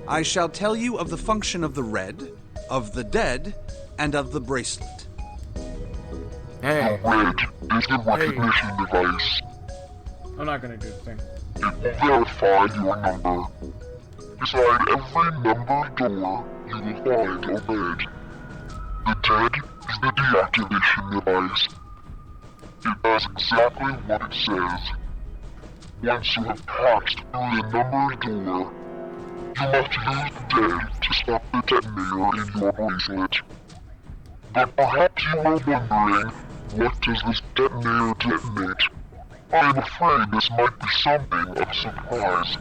I shall tell you of the function of the red, of the dead, and of the bracelet. Hey. The red is the recognition device. I'm not gonna do the thing. It will verify your number. Beside every numbered door, you will find a red. The dead is the deactivation device. It does exactly what it says. Once you have passed through the numbered door, you must use the dead to stop the detonator in your bracelet. But perhaps you are wondering, what does this detonator detonate? I am afraid this might be something of a surprise.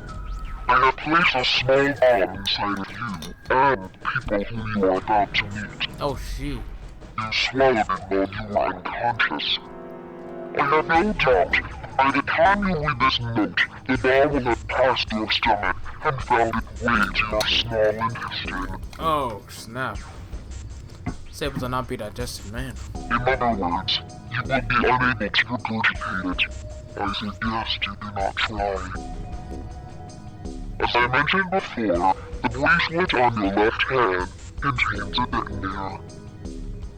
I have placed a small bomb inside of you and people who you are about to meet. Oh, she. You swallowed it while you were unconscious. I have no doubt that by the time you read this note, the bomb will have passed your stomach and found its way to your small intestine. Oh, snap. It's able to not be digested, man. In other words, you will be unable to regurgitate it. I suggest you do not try. As I mentioned before, the bracelet on your left hand contains a detonator.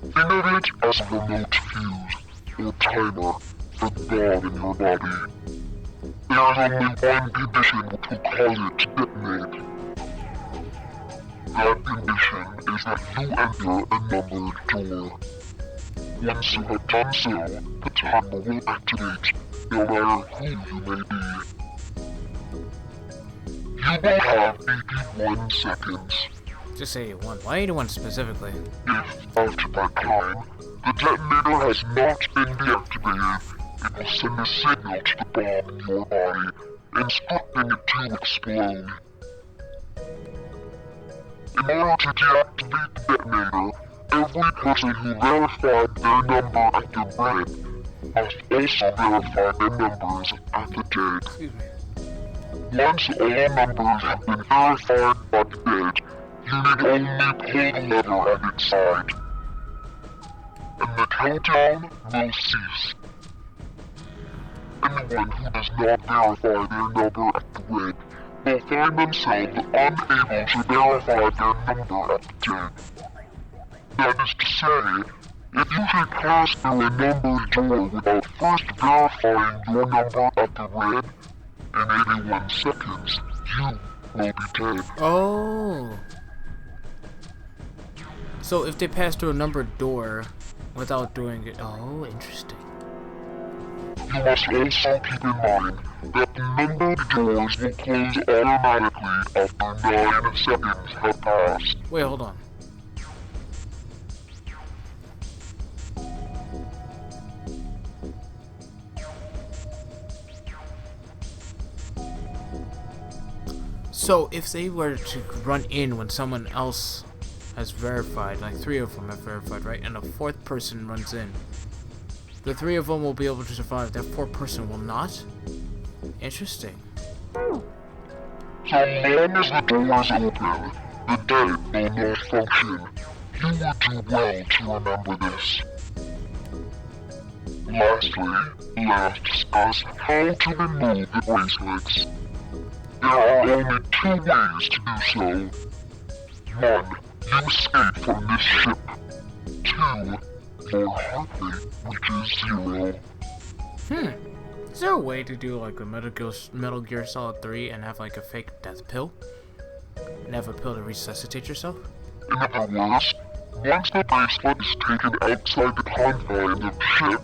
Think of it as a remote fuse, or timer, for the bomb in your body. There is only one condition which will cause it to detonate. That condition is that you enter a numbered door. Once you have done so, the timer will activate, no matter who you may be. You will have 81 seconds. Just say 81. Why 81 specifically? If, after that time, The detonator has not been deactivated. It will send a signal to the bomb in your body, instructing it to explode. In order to deactivate the detonator, every person who verified their number at the red must also verify their numbers at the dead. Excuse me. Once all numbers have been verified by the dead, you need only pull the lever at its side, and the countdown will cease. Anyone who does not verify their number at the red will find themselves unable to verify their number at the dead. That is to say, if you should pass through a numbered door without first verifying your number at the red in 81 seconds, you will be dead. Oh. So if they pass through a numbered door without doing it, oh, interesting. You must also keep in mind that the numbered doors will close automatically after 9 seconds have passed. Wait, hold on. So if they were to run in when someone else has verified, like 3 of them have verified, right? And a 4th person runs in, the 3 of them will be able to survive. That 4th person will not? Interesting. So long as the door is open, the dead will not function. You would do well to remember this. Lastly, let us discuss how to remove the bracelets. There are only 2 ways to do so. 1. You escape from this ship. 2. Your heart rate reaches 0. Is there a way to do like a Metal Gear Solid 3 and have like a fake death pill? And have a pill to resuscitate yourself? In other words, once the bracelet is taken outside the confines of the ship,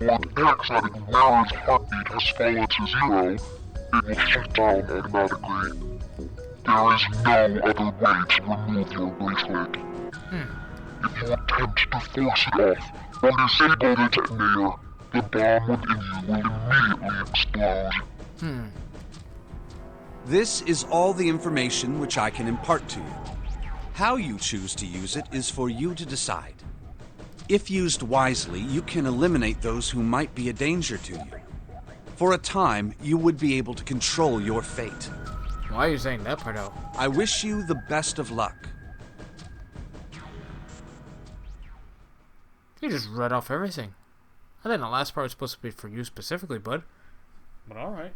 or the paraxatic wearer's heartbeat has fallen to 0, it will shut down automatically. There is no other way to remove your bracelet. If you attempt to force it off or disable the detonator, the bomb within you will immediately explode. This is all the information which I can impart to you. How you choose to use it is for you to decide. If used wisely, you can eliminate those who might be a danger to you. For a time, you would be able to control your fate. Why are you saying that part out? I wish you the best of luck. You just read off everything. I think the last part was supposed to be for you specifically, bud. But alright.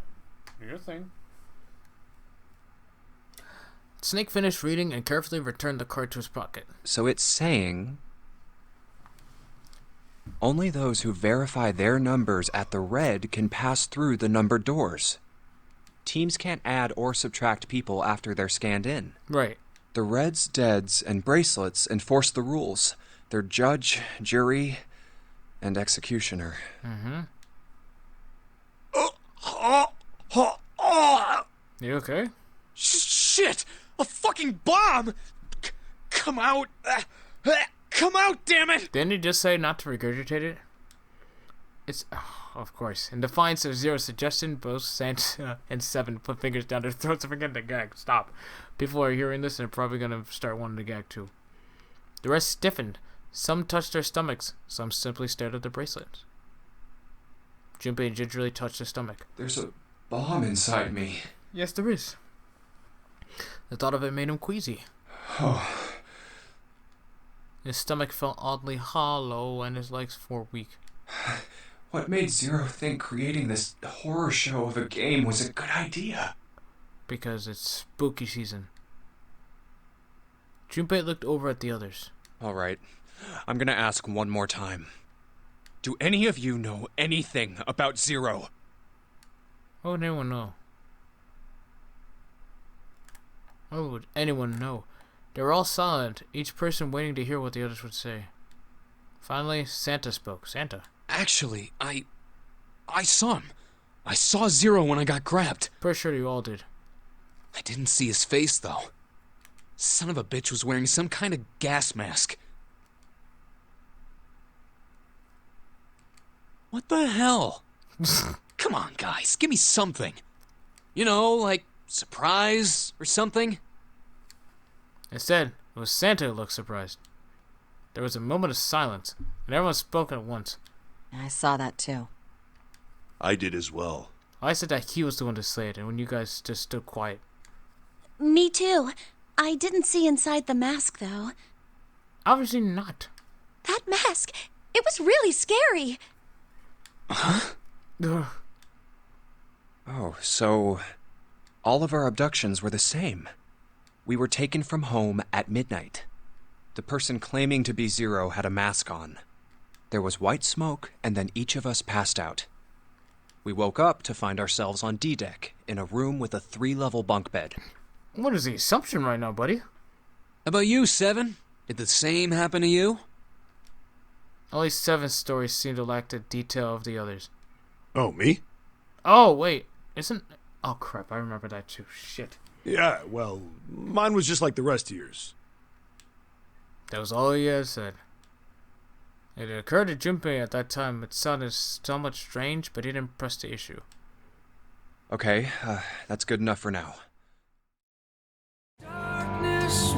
Do your thing. Snake finished reading and carefully returned the card to his pocket. So it's saying only those who verify their numbers at the red can pass through the numbered doors. Teams can't add or subtract people after they're scanned in. Right. The reds, deads, and bracelets enforce the rules. They're judge, jury, and executioner. You okay? Shit! A fucking bomb! Come out! Come out, damn it! Didn't he just say not to regurgitate it? It's... of course. In defiance of Zero's suggestion, both Santa and Seven put fingers down their throats and began to gag. Stop. People are hearing this and are probably going to start wanting to gag too. The rest stiffened. Some touched their stomachs. Some simply stared at the bracelets. Junpei gingerly touched his stomach. There's a bomb inside me. Yes, there is. The thought of it made him queasy. His stomach felt oddly hollow and his legs were weak. What made Zero think creating this horror show of a game was a good idea? Because it's spooky season. Junpei looked over at the others. All right. I'm gonna ask one more time. Do any of you know anything about Zero? What would anyone know? What would anyone know? They were all silent, each person waiting to hear what the others would say. Finally, Santa spoke. Santa. Actually, I saw him. I saw Zero when I got grabbed. Pretty sure you all did. I didn't see his face, though. Son of a bitch was wearing some kind of gas mask. What the hell? Come on, guys, give me something. You know, like surprise or something? Instead, it was Santa who looked surprised. There was a moment of silence, and everyone spoke at once. I saw that too. I did as well. I said that he was the one to say it, and when you guys just stood quiet. Me too. I didn't see inside the mask, though. Obviously not. That mask, it was really scary. Ugh. Oh, so all of our abductions were the same. We were taken from home at midnight. The person claiming to be Zero had a mask on. There was white smoke, and then each of us passed out. We woke up to find ourselves on D-deck, in a room with a 3-level bunk bed. What is the assumption right now, buddy? How about you, Seven? Did the same happen to you? Only 7 stories seem to lack the detail of the others. Oh, me? Oh, wait. Isn't... Oh, crap. I remember that too. Shit. Yeah, well, mine was just like the rest of yours. That was all he had said. It occurred to Junpei at that time. It sounded somewhat strange, but he didn't press the issue. Okay, that's good enough for now. Darkness